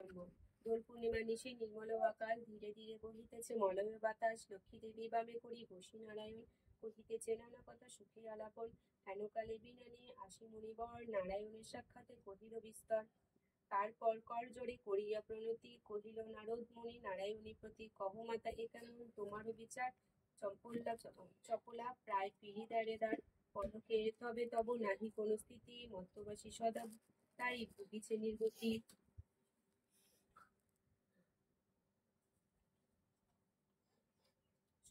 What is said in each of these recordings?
আরম্ভ। দোল পূর্ণিমা নিশি নির্মল আকাশ, ধীরে ধীরে বহিতেছে মলয় বাতাস। লক্ষ্মী দেবী বামে করি বসি নারায়ণ, কহিতেছে নানা কথা সুখী আলাপন। হেনকালে বিনা নিয়ে আসি মুনিবর, নারায়ণের সাক্ষাতে কহিল বিস্তর। তারপর কর জোড়ে করিয়া প্রণতি, কহিল নারদ মুনি নারায়ণী প্রতি। কহ মাতা এ কেমন তোমারও বিচার, চপলা প্রায় পিড়ি দাঁড়ে দাঁড়। পলকে তবে তব নাহি কোনো স্থিতি, মত্তবাসী সদা তাই ভুগিছে নির্গতি।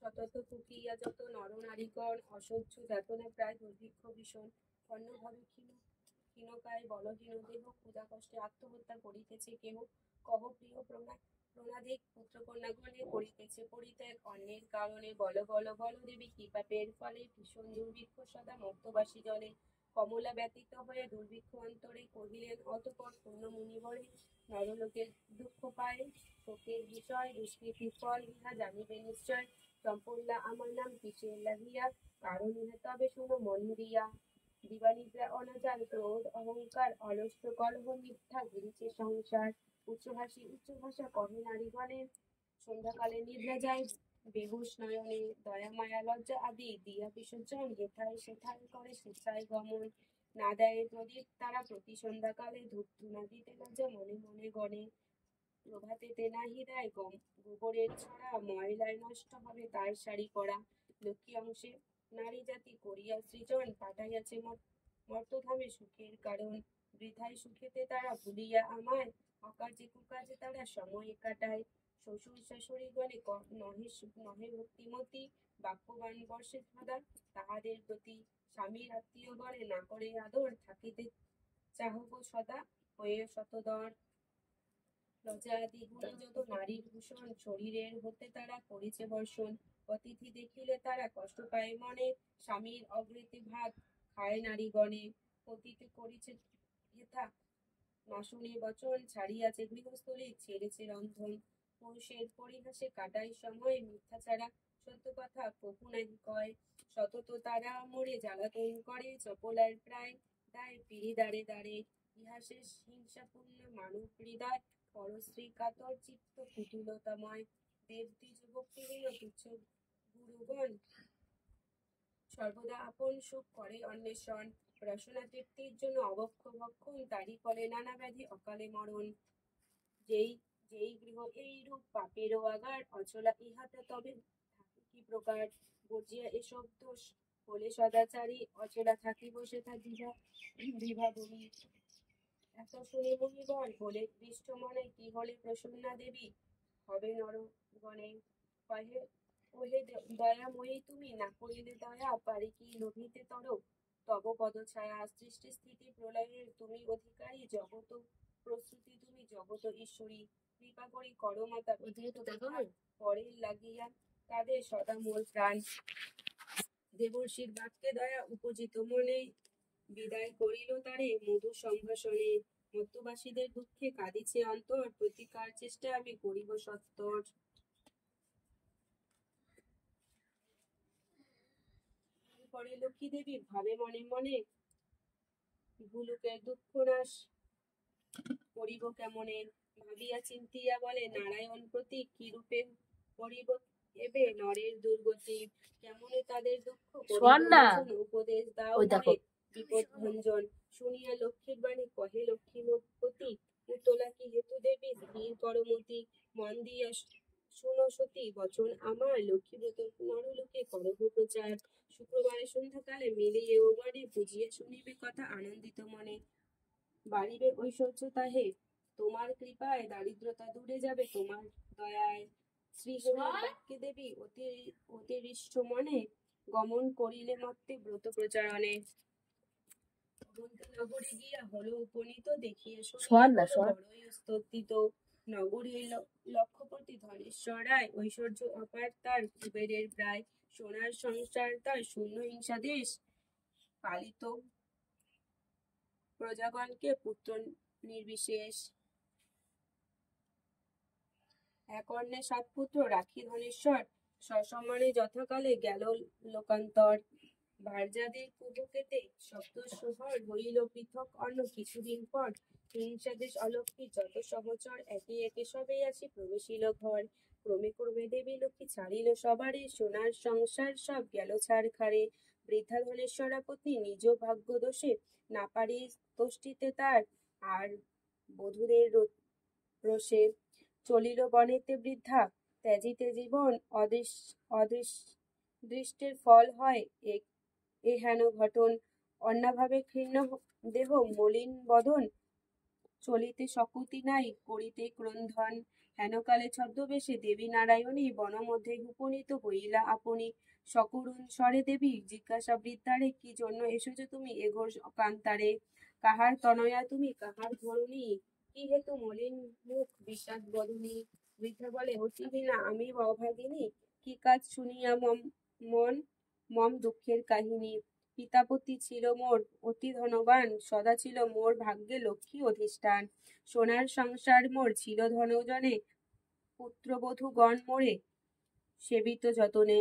শতত কুকিয়া যত নর নারীগণ, অসহ্য যাতনা প্রায় দুর্ভিক্ষ ভীষণ। অন্যভাবে ক্ষীণকায় বলহীন দেহ, ক্ষুধা কষ্টে আত্মহত্যা করিতেছে কেহ। কহ প্রিয় প্রণাদিক পুত্রকন্যাগণে করিতেছে পরিত্যাগ, অন্যের কারণে বল বল বল দেবী কি পাপের ফলে। ভীষণ দুর্ভিক্ষ সদা মর্তবাসী জলে, কমলা ব্যতীত হয়ে দুর্ভিক্ষ অন্তরে। কহিলেন অতঃপর পূর্ণ মুনিবরে, নরলোকের দুঃখ পায় শোকের বিষয়। দুষ্কৃতির ফল ইহা জানিবে নিশ্চয়, চম্পল্লা আমার নাম কিসের লাগিয়া। কারণ ইহা তবে শুনো মন দিয়া। দিবানিদ্রা অনাচার ক্রোধ অহংকার, অলস্য কলহ মিথ্যা ঘুরিছে সংসার। উচ্চ ভাষা কহে নারীগণে, সন্ধ্যাকালে নিদ্রা যায় বেহুশ নয়নে। দয়া মায়া লজ্জা আদি দিয়া বিসর্জন, হেথায় সেথায় করে স্বেচ্ছায় গমন। না দেয় প্রদীপ তারা প্রতি সন্ধ্যাকালে, ধূপ ধুনা দিতে লজ্জা মনে মনে গণে। প্রভাতেতে নাহি দেয় গোবরের ছড়া, ময়লায় নষ্ট হবে তার শাড়ি পরা। লক্ষ্মী অংশে নারী জাতি করিয়া সৃজন, পাঠাইয়াছে মর্তধামে সুখের কারণ। বৃথায় সুখেতে তারা ভুলিয়া আমায়, অকাজে কুকাজে তারা সময় কাটায়। শ্বশুর শাশুড়িগণে নহে ভক্তিমতী, বাক্যবান বর্ষে সদা তাহাদের প্রতি। স্বামীর আত্মীয়গণে না করে আদর, থাকিতে চাহব সদা হয়ে শতদর। লজ্জা আদি গুণে যত নারীর ভূষণ, শরীরের হতে তারা করিছে বর্ষণ। অতিথি দেখিলে তারা কষ্ট পায় মনে, স্বামীর অগ্রিতে ভাত খায় নারীগণে। পতিতে করিছে হেথা না শুনে বচন, ছাড়িয়াছে গৃহস্থলী ছেড়েছে রন্ধন। পুরুষের পরিহাসে কাটায় সময়, মিথ্যা ছাড়া সত্য কথা কভু নাহি কয়। সতত তারা মোরে জ্বালাতন করে, চপলার প্রায় দায় পিড়ি দাঁড়ে দাঁড়ে। ইহাসে হিংসাপূর্ণ মানব হৃদয়, পরশ্রী কাতর চিত্ত কুটিলতাময়। দেবদ্বিজ ভক্তিহীন তুচ্ছ গুরুগণ, সর্বদা আপন সুখ করে অন্বেষণ। রসনা তৃপ্তির জন্য অবক্ষ ভক্ষণ, তারই ফলে নানা ব্যাধি অকালে মরণ। যেই যেই গৃহ এইরূপ পাপেরও আগার, অচলা ইহাতে তবে থাকে কি প্রকার। বর্জিয়া এসব দোষ হলে সদাচারী, অচলা থাকিব সেথা বিভা বলি। এত শুনে মুনিগণ হলে দৃষ্ট মনে, কি হলে প্রসন্না দেবী হবে নরগণে। কহে ওহে দয়াময়ী তুমি, না করিলে দয়া পারি কি লোভিতে তর। তব পদ ছায়া সৃষ্টি স্থিতি প্রলয়ের তুমি অধিকারী, জগত প্রস্তুতি তুমি জগত ঈশ্বরী। কৃপা করি করো মাতা পরের লাগিয়া, কাঁদে সদা মোর প্রাণ। দেবর্ষির বাক্যে দয়া উপজিত মনে, বিদায় করিল তারে মধুর সম্ভাষণে। মত্তবাসীদের দুঃখে কাঁদিছে অন্তর, প্রতিকার চেষ্টা আমি করিব সত্তর। পরে লক্ষ্মী দেবী ভাবে মনে মনে, ভুলুকের দুঃখ নাশ করিব কেমনে। ভাবিয়া চিন্তিয়া বলে নারায়ণ প্রতি, কি রূপে করিব এবে নরের দুর্গতি। কেমনে তাদের দুঃখ উপদেশ দাও মনে, বিপদ ভঞ্জন। শুনিয়া লক্ষ্মীর বাণী কহে লক্ষ্মীপতি, উতলা কি হেতু দেবী স্থির করমতি। মন দিয়া শুনো সতী বচন আমার, লক্ষ্মীব্রত নরলোকে করহ প্রচার। শুক্রবারে সন্ধ্যাকালে মিলিয়ে ও বাড়ি, বুঝিয়ে শুনিবে কথা আনন্দিত মনে। বাড়িবে ঐশ্বর্য তাহে তোমার কৃপায়, দারিদ্রতা দূরে যাবে তোমার দয়ায়। শ্রীহরির বাক্যে দেবী অতিরিষ্ট মনে, গমন করিলে মত্তে ব্রত প্রচারণে। নগরে গিয়া হল উপনীত, দেখিয়া বড়ই স্তম্ভিত। নগরীর লক্ষপতি ধনেশ্বর রায়, ঐশ্বর্য অপার তার কুবেরের প্রায়। সোনার সংসার তার শূন্য হিংসা দেশ, পালিত প্রজাগণকে পুত্র নির্বিশেষ। এক অন্নে 7 পুত্র রাখি ধনেশ্বর, সসম্মানে যথাকালে গেল লোকান্তর। ভার্যাদের কুবকেতে সপ্ত সোহর, হইল পৃথক অন্ন কিছুদিন পর। হিংসাদেশ অলক্ষ্মী যত সহচর একে একে সবেই আসি প্রবেশিল ঘর। ক্রমে ক্রমে দেবী লক্ষ্মী ছাড়িল সবারে, সোনার সংসার সব গেল ছাড়খাড়ে। বৃদ্ধা ধনেশ্বরা পত্নী নিজ ভাগ্য দোষে, না পারি তোষ্টিতে তার আর বধূদের রোষে। চলিল বনেতে বৃদ্ধা ত্যাজিতে জীবন, অদৃষ্টের ফল হয় এ হেন ঘটন। অন্যভাবে ক্ষীর্ণ দেহ মলিন বদন, চলিতে শকুতি নাই করিতে ক্রন্ধন। হেনকালে ছদ্মবেশে দেবী নারায়ণী বনমধ্যে উপনীত হইলা আপনি। সকরুণ স্বরে দেবী জিজ্ঞাসা বৃদ্ধারে, কি জন্য এসেছো তুমি এ ঘোর কান্তারে? কাহার তনয়া তুমি, কাহার ধরণী? কি হেতু মলিন মুখ বিষাদ বদনী? বৃদ্ধা বলে, অতি বিনা আমি অভাগিনী, কি কাজ শুনিয়া মম দুঃখের কাহিনী। পিতাপতি ছিল মোর অতি ধনবান, সদা ছিল মোর ভাগ্যে লক্ষ্মী অধিষ্ঠান। সোনার সংসার মোর ছিল ধনজনে, পুত্রবধূ গণ মোরে সেবিত যতনে।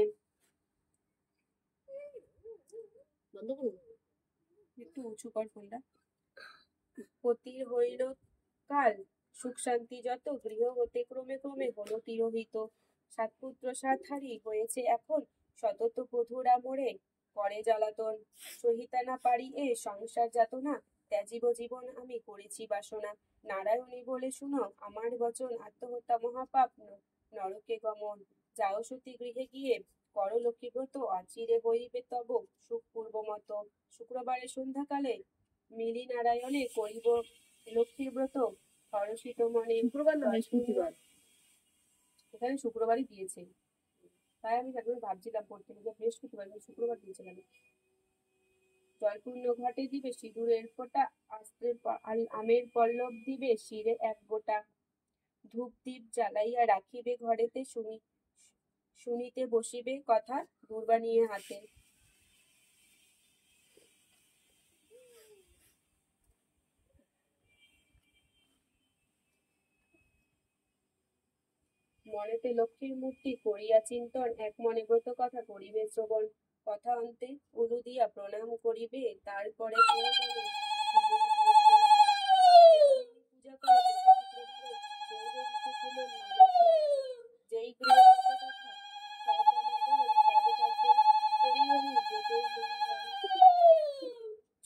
একটু উঁচু কর ফোনটা। পতির হইল কাল সুখ শান্তি যত, গৃহ হতে ক্রমে ক্রমে হল তিরোহিত। সাত পুত্র সাত হারি হয়েছে এখন, সতত বধূরা মোরে করে জ্বালাতন। সহিতা না পারি এ সংসার যাতনা, ত্যাজিব জীবন আমি করেছি বাসনা। নারায়ণী বলে শুনো আমার বচন, আত্মহত্যা মহাপাপ নরকে গমন। যাও সতী গৃহে গিয়ে কর লক্ষ্মী ব্রত, অচিরে হইবে তব সুখ পূর্ব মত। শুক্রবারে সন্ধ্যাকালে মিলি নারায়ণে করিব লক্ষ্মীর ব্রত, হরষিত মনে। শুক্রবার না বৃহস্পতিবার? এখানে শুক্রবারই দিয়েছে, তাই আমি একবার ভাবছিলাম পড়তে যে বৃহস্পতিবার, শুক্রবার দিয়েছে কেন। জয়পূর্ণ ঘটে দিবে সিঁদুরের ফোঁটা, আমের পল্লব দিবে শিরে এক গোটা। ধূপ দীপ জ্বালাইয়া রাখিবে ঘরেতে, শুনিতে বসিবে কথা দূর্বা নিয়ে হাতে। মনেতে লক্ষ্মীর মূর্তি করিয়া চিন্তন, এক মনে ব্রত কথা করিবে শ্রবণ। কথা অন্তে উলু দিয়া প্রণাম করিবে, তারপরে পূজা করে যেই গৃহে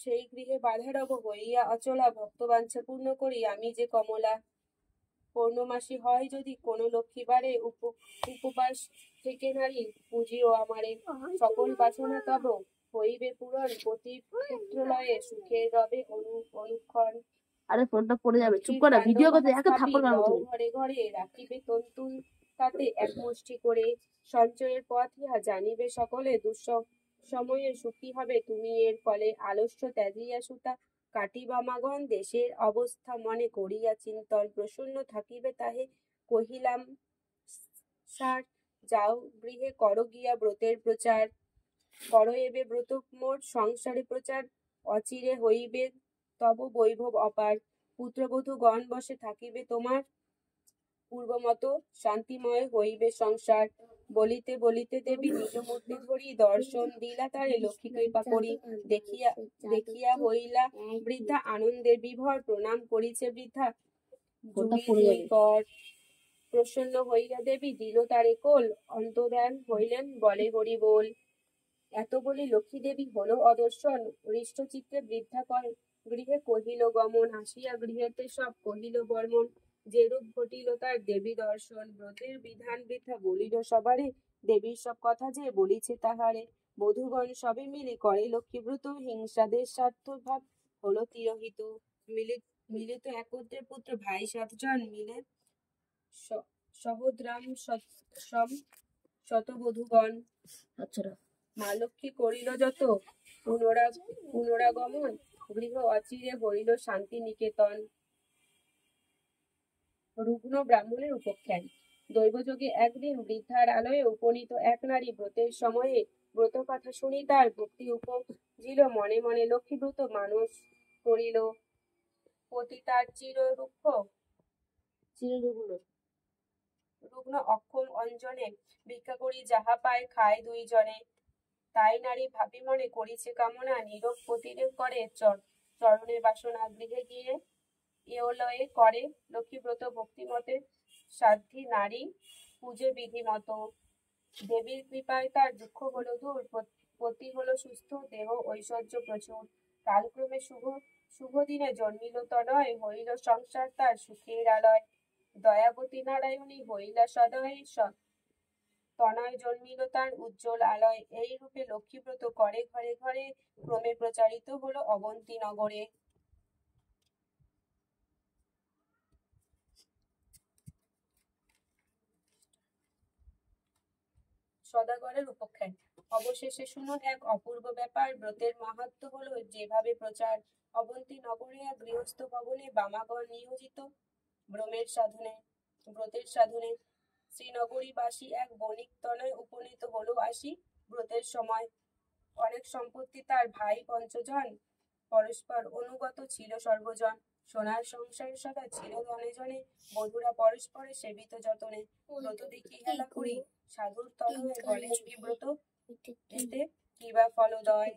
সেই গৃহে বাধারব হইয়া অচলা, ভক্তবাঞ্ছা পূর্ণ করি আমি যে কমলা। পৌর্ণমাসী হয় যদি কোনো লক্ষ্মীবারে, উপবাস থেকে নারী পুজিও আমারে। সকল বাসনা তব হইবে পূরণ, প্রতি পুত্রলয়ে সুখে রবে অনুক্ষণ। আরে ফোনটা পড়ে যাবে, চুপ কর না, ভিডিও করতে একা থাপ্পড় মারবো তুমি। ঘরে ঘরে রাখিবে তন্তুল তাতে এক মুষ্টি করে, সঞ্চয়ের পথ ইহা জানিবে সকলে। সময়ে সুখী হবে তুমি এর ফলে, আলস্য ত্যাজিয়া সুতা কাটিবা মাগন, দেশের অবস্থা মনে করিয়া চিন্তন। প্রসন্ন থাকিবে তাহে কহিলাম সার, যাও গৃহে করো গিয়া ব্রতের প্রচার। করো এবে ব্রত মোর সংসারে প্রচার, অচিরে হইবে তব বৈভব অপার। পুত্রবধূ গণ বসে থাকিবে তোমার, পূর্বমত শান্তিময় হইবে সংসার। বলিতে বলিতে দেবী নিজ মূর্তি ধরি, দর্শন দিলা তারে লক্ষ্মী কৃপা করি। দেখিয়া হইলা বৃদ্ধা আনন্দের বিভর, প্রণাম করিছে বৃদ্ধা প্রসন্ন হইয়া দেবী দিল তারে কোল, অন্তর্ধান হইলেন বলে হরি বল। এত বলি লক্ষ্মী দেবী হলো অদর্শন, হৃষ্ট চিত্তে বৃদ্ধা গৃহে কহিল গমন। আসিয়া গৃহেতে সব কহিল বর্মন, যেরূপ ঘটিল তার দেবী দর্শন। ব্রতের বিধান বৃদ্ধা বলিল সবারে, দেবীর সব কথা যে বলিছে তাহারে। বধূগণ সবে মিলে করে লক্ষ্মীব্রত, হিংসাদের স্বার্থ ভাব হলো তিরোহিত। মিলিত একত্রে পুত্র ভাই 7 জন, মিলে সহদ্রাম শতবধূগণ। আচ্ছা, মা লক্ষ্মী করিল যত পুনরাগমন, গৃহ অচিরে হইল শান্তি নিকেতন। রুগ্ন ব্রাহ্মণের উপখ্যান। দৈবযোগে একদিন বৃদ্ধার আলয়ে উপনীত এক নারী ব্রতের সময়ে ব্রত কথা শুনি তার ভক্তি উপজিল মনে মনে, লক্ষ্মী ব্রত মানস করিল। পতি তার রুগ্ন অক্ষম অঞ্জনে, ভিক্ষা করি যাহা পায় খায় 2 জনে। তাই নারী ভাবি মনে করিছে কামনা, নীরব পতিরে করে চরণে বাসনা। গৃহে গিয়ে এওলয়ে করে লক্ষ্মীব্রত ভক্তিমতে সাধ্বী নারী পূজে বিধিমত। দেবীর কৃপায় তার দুঃখ হলো দূর, পতি হলো সুস্থ, দেহ ঐশ্বর্য প্রচুর। কালক্রমে শুভ দিনে জন্মিল তনয়, হইল সংসার তার সুখের আলয়। দয়াবতী নারায়ণী হইলা সদয়, তনয় জন্মিল তার উজ্জ্বল আলয়। এই রূপে লক্ষ্মীব্রত করে ঘরে ঘরে, ক্রমে প্রচারিত হলো অবন্তী নগরে। সদাগরের উপাখ্যান। অবশেষে শুনো এক অপূর্ব ব্যাপার, ব্রতের মাহাত্ম্য হলো যেভাবে প্রচার। অবন্তী নগরে এক গৃহস্থ ভবনে বামাগণ নিয়োজিত ব্রতের সাধনে। শ্রীনগরীবাসী এক বণিক তনয় উপনীত হলো আসি ব্রতের সময়। অনেক সম্পত্তি তার ভাই পঞ্চজন, পরস্পর অনুগত ছিল সর্বজন। সোনার সংসার সদা ছিল ধনে জনে, বধূরা পরস্পরে সেবিত যতনে। ব্রত দেখি হেলা করি সাধুর তনয়, বলে কি ব্রত এতে কিবা ফলদয়।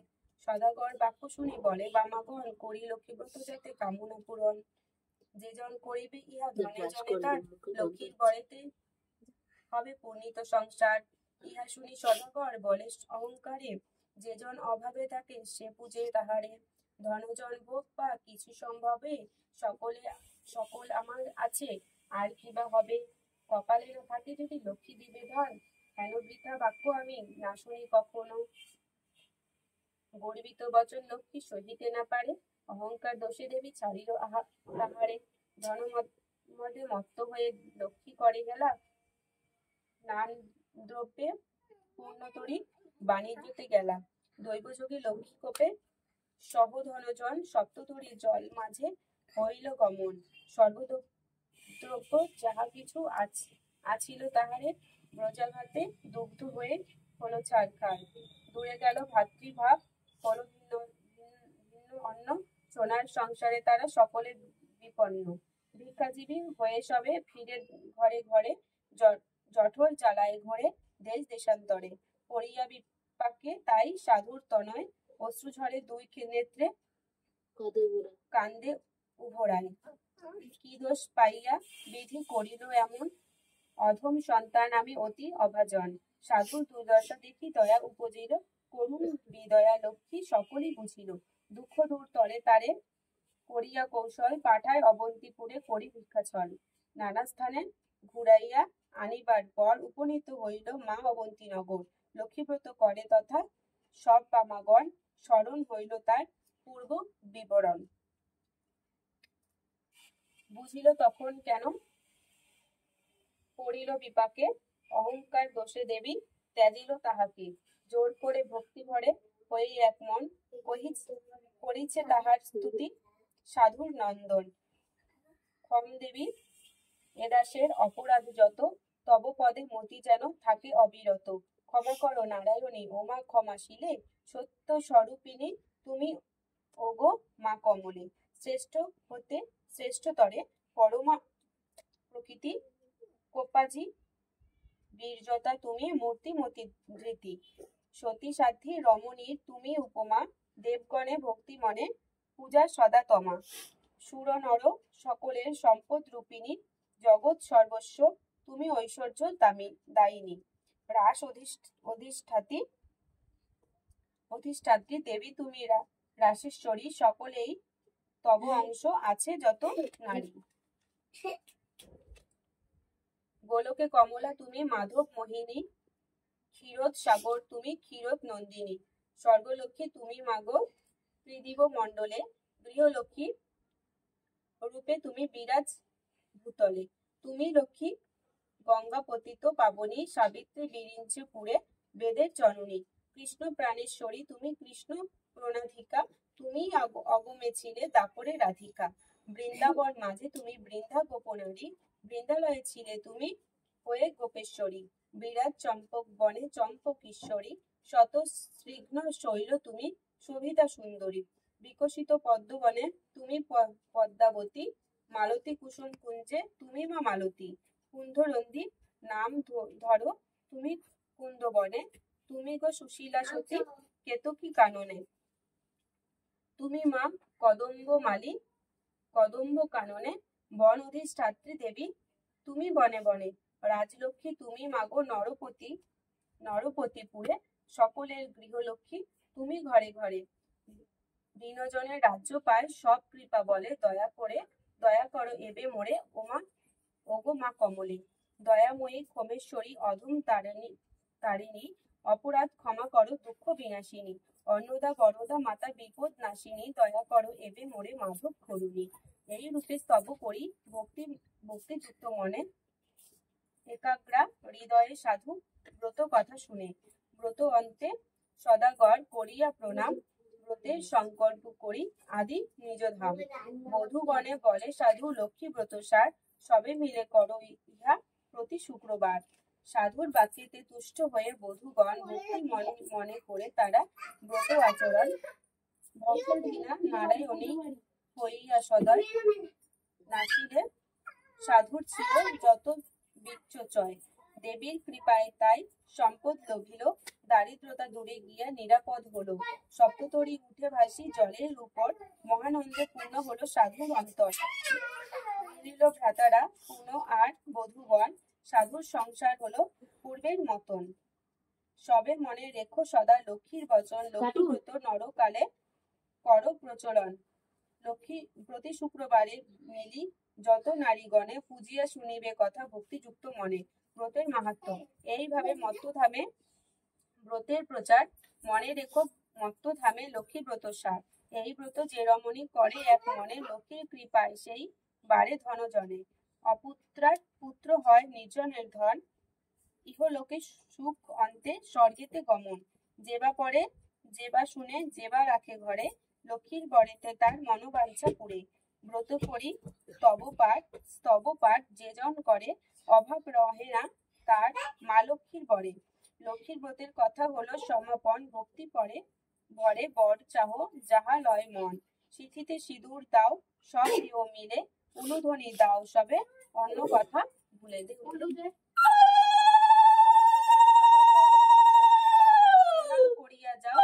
সদাগর বাক্য শুনি বলে বামাগণ, করি লক্ষ্মীব্রত যাতে কামনা পূরণ। যে জন করিবে ইহা ধনে জনে তার, লক্ষ্মীর বরেতে হবে পূর্ণিত সংসার। ইহা শুনি সদাগর বলে অহংকারে, যে জন অভাবে থাকে সে পূজে তাহারে। ধনজন ভোগ বা কিছু সম্ভবে, সকল আমার আছে আর কিবা হবে। কপালে না থাকে যদি লক্ষ্মী দিবে ধন, হেন বৃথা বাক্য আমি না শুনি কখনো। গর্বিত বচন লক্ষ্মী সহিতে না পারে, অহংকার দোষে দেবী ছাড়িল তাহারে। ধন মদে মত্ত হয়ে লক্ষ্মী করে গেলা, স্নান দ্রব্যে পূর্ণতরী বাণিজ্যতে গেলা। দৈবযোগে লক্ষ্মী কোপে সহধনজন, সপ্ততরী জল মাঝে হইল গমন। সর্বদ্রব্য যাহা কিছু আছিল তাহারে, ব্রজাঘাতে দুগ্ধ হয়ে হলো ছারখার। দূরে গেল ভাতৃভাব, হলো ভিন্ন ভিন্ন অন্ন। সোনার সংসারে তারা সকলে বিপন্ন, ভিক্ষাজীবী হয়ে সবে ফিরে ঘরে ঘরে। জঠর জ্বালায় ঘরে দেশ দেশান্তরে, পড়িয়া বিপাকে তাই সাধুর তনয়। অশ্রু ঝরে দুই নেত্রে, কান্দে উভরায়। কি দোষ পাইয়া বিধি করিল এমন, অধম সন্তান আমি অতি অভাজন। সাধুর দুর্দশা দেখি দয়া উপজিল, করুণ বিদয়া লক্ষ্মী সকলই বুঝিল। দুঃখ দূর তরে তারে করিয়া কৌশল, পাঠায় অবন্তীপুরে করি ভিক্ষাছল। নানা স্থানে ঘুরাইয়া আনিবার পর উপনীত হইল মা অবন্তী নগর। লক্ষ্মীব্রত করে তথা সব বামাগণ, স্মরণ হইল তার পূর্ব বিবরণ। বুঝিল তখন কেন পড়িল বিপাকে, অহংকার দোষে দেবী ত্যাজিল তাহাকে। জোর করে ভক্তি ভরে হয়ে এক মন, করিছে তাহার স্তুতি সাধুর নন্দন। ক্ষম দেবী এদাসের অপরাধ যত, তব পদে মতি যেন থাকে অবিরত। ক্ষমা করো নারায়ণী ও মা ক্ষমাশীলে, সত্য স্বরূপিণী তুমি ওগো মা কমলে। শ্রেষ্ঠ হতে শ্রেষ্ঠতরে পরমা প্রকৃতি, কোপাজি বীর্যতা তুমি মূর্তি মতি ধৃতি। সতী সাধ্বী রমণীর তুমি উপমা, দেবগণে ভক্তি মনে পূজা সদা তমা। সুর নর সকলের সম্পদ রূপিণী, জগৎ সর্বস্ব তুমি ঐশ্বর্য দায়িনী। রাস অধিষ্ঠাত্রী দেবী তুমি রাসেশ্বরী, সকলেই তব অংশ আছে যত নারী। গোলকে কমলা তুমি মাধব মোহিনী, ক্ষীরোদ সাগর তুমি ক্ষীরোদ নন্দিনী। স্বর্গলক্ষ্মী তুমি মাগো ত্রিদিব মণ্ডলে, গৃহলক্ষ্মী রূপে তুমি বিরাজ ভূতলে। তুমি লক্ষ্মী গঙ্গা পতিত পাবনী, সাবিত্রী বিরিঞ্চপুরে বেদের জননী। কৃষ্ণ প্রাণেশ্বরী তুমি কৃষ্ণ প্রণাধিকা, তুমি অগমে ছিলে দাপরে রাধিকা। বৃন্দাবন মাঝে তুমি বৃন্দা গোপনারী, বৃন্দালয়ে ছিলে তুমি হয়ে গোপেশ্বরী। বিরাট চম্পক বনে চম্পকীশ্বরী, শত স্নিগ্ধ শৈল তুমি শোভিতা সুন্দরী। বিকশিত পদ্মবনে তুমি পদ্মাবতী, মালতী কুসুম কুঞ্জে তুমি মা মালতী। কুন্ধরন্দি নাম ধরো তুমি কুন্দবনে, তুমি গো সুশীলা সতী কেতকী কাননে। তুমি মা কদম্ব মালী, কদম্ব কাননে বন অধিষ্ঠাত্রী দেবী তুমি বনে বনে, রাজলক্ষ্মী তুমি মাগো নরপতিপুরে, সকলের গৃহলক্ষ্মী তুমি ঘরে ঘরে, দীনজনের রাজ্য পায় সব কৃপা বলে, দয়া করো এবে মোরে ওগো মা কমলে, দয়াময়ী ক্ষমেশ্বরী অধম তারিণী, অপরাধ ক্ষমা করো দুঃখ বিনাশিনী, অন্নদা বরদা মাতা বিপদ নাশিনী, দয়া করো এবে মোরে মাধব করুণী। এই রূপে স্তব করি ভক্তিযুক্ত মনে, একাগ্রা হৃদয়ে সাধু ব্রত কথা শুনে, ব্রত অন্তে সদাগর করিয়া প্রণাম, ব্রতের সংকল্প করি আদি নিজ ধাম, বধূগণে বলে সাধু লক্ষ্মী ব্রত সার, সবে মিলে করো ইহা প্রতি শুক্রবার, সাধুর বাক্যেতে তুষ্ট হয়ে বধূগণ ভক্তি মনে করে তারা ব্রত আচরণ, ভক্তহীনা নারায়ণী হইয়া সদয়, নাচিলে সাধুর ছিল যত বিচ্ছচয়, দেবীর কৃপায় তাই সম্পদ লভিল, দারিদ্রতা দূরে গিয়া নিরাপদ হলো, সপ্ততরী উঠে ভাসি জলের উপর, মহানন্দে পূর্ণ হলো সাধুর অন্তর, মিলিল ভ্রাতারা পূর্ণ আর বধূগণ, সাধুর সংসার হলো পূর্বের মতন, সবে মনে রেখো সদা লক্ষ্মীর বচন, লক্ষ্মীব্রত নরকালে করো প্রচলন, লক্ষ্মী প্রতি শুক্রবারে মিলি যত নারীগণে, পূজিয়া শুনিবে কথা ভক্তিযুক্ত মনে, ব্রতের মাহাত্ম্য। এইভাবে মত্তধামে ব্রতের প্রচার, মনে রেখো মত্তধামে লক্ষ্মী ব্রত সার, এই ব্রত যে রমণী করে এক মনে, লক্ষ্মীর কৃপায় সেই বারে ধনজনে, অপুত্রার পুত্র হয় নির্জনের ধন, ইহলোকে সুখ অন্তে স্বর্গেতে গমন, যেবা পড়ে যেবা শুনে যেবা রাখে ঘরে, লক্ষ্মীর বরেতে তার মনোবাঞ্ছা পুরে, ব্রত করি স্তব পাঠ যেজন করে, অভাব রহে না তার মা লক্ষ্মীর বরে, লক্ষ্মীর ব্রতের কথা হলো সমাপন, ভক্তি পরে ভরে বর চাহ যাহা লয় মন, চিঠিতে সিঁদুর দাও সব প্রিয় মিলে, অনুধ্বনি দাও সবে অন্য কথা ভুলে দে, করিয়া যাও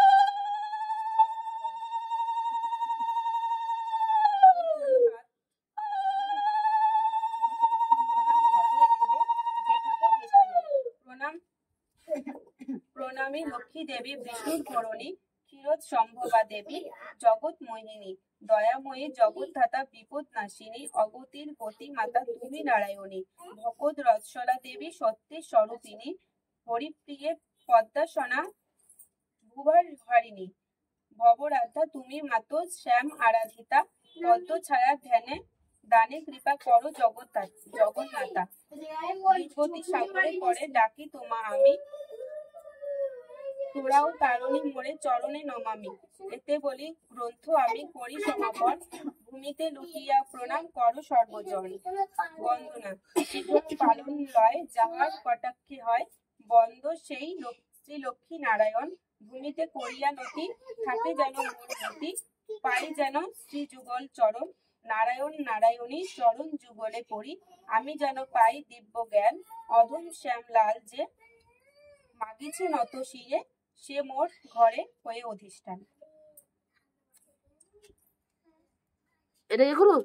প্রণামী লক্ষ্মী দেবী বিষ্ণুর করণী, ক্ষীরোদ সম্ভবা দেবী জগৎ মোহিনী, দয়াময়ী জগৎধাতা বিপদ নাশিনী, অগতির গতি মাতা তুমি নারায়ণী, ভকত রৎসলা দেবী সত্যের স্বরূপিনী, হরিপ্রিয়ে পদ্মাসনা ভুবর হারিণী, ভবরাধা তুমি মাতো শ্যাম আরাধিতা, পদ্ম ছায়া ধ্যানে দানে কৃপা করো জগন্নাথা, বিপত্তি সাগরে পরে ডাকি তোমা আমি, তোরাও তারণী মোরে চরণে নমামি, এতে বলি গ্রন্থ আমি করি সমাপন, ভূমিতে লুটিয়া প্রণাম করো সর্বজন, বন্দনা জীবন পালন লয় যাহার কটাক্ষে হয়, বন্দ সেই শ্রী লক্ষ্মী নারায়ণ, ভূমিতে করিয়া নতি থাকে যেন মূর্তি, পাই যেন শ্রী যুগল চরণ, নারায়ণ নারায়ণী চরণ যুগলে পড়ি, আমি যেন পাই দিব্য জ্ঞান, অধম শ্যামলাল যে মাগিছে নত শিরে, সে মোর ঘরে হয়ে অধিষ্ঠান। এটা কি করো?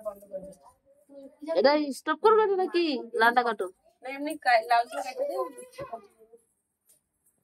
বন্ধ করে দে। এটা স্টপ করবে নাকি লালটা কাটো? না এমনি লাল কেটে দে।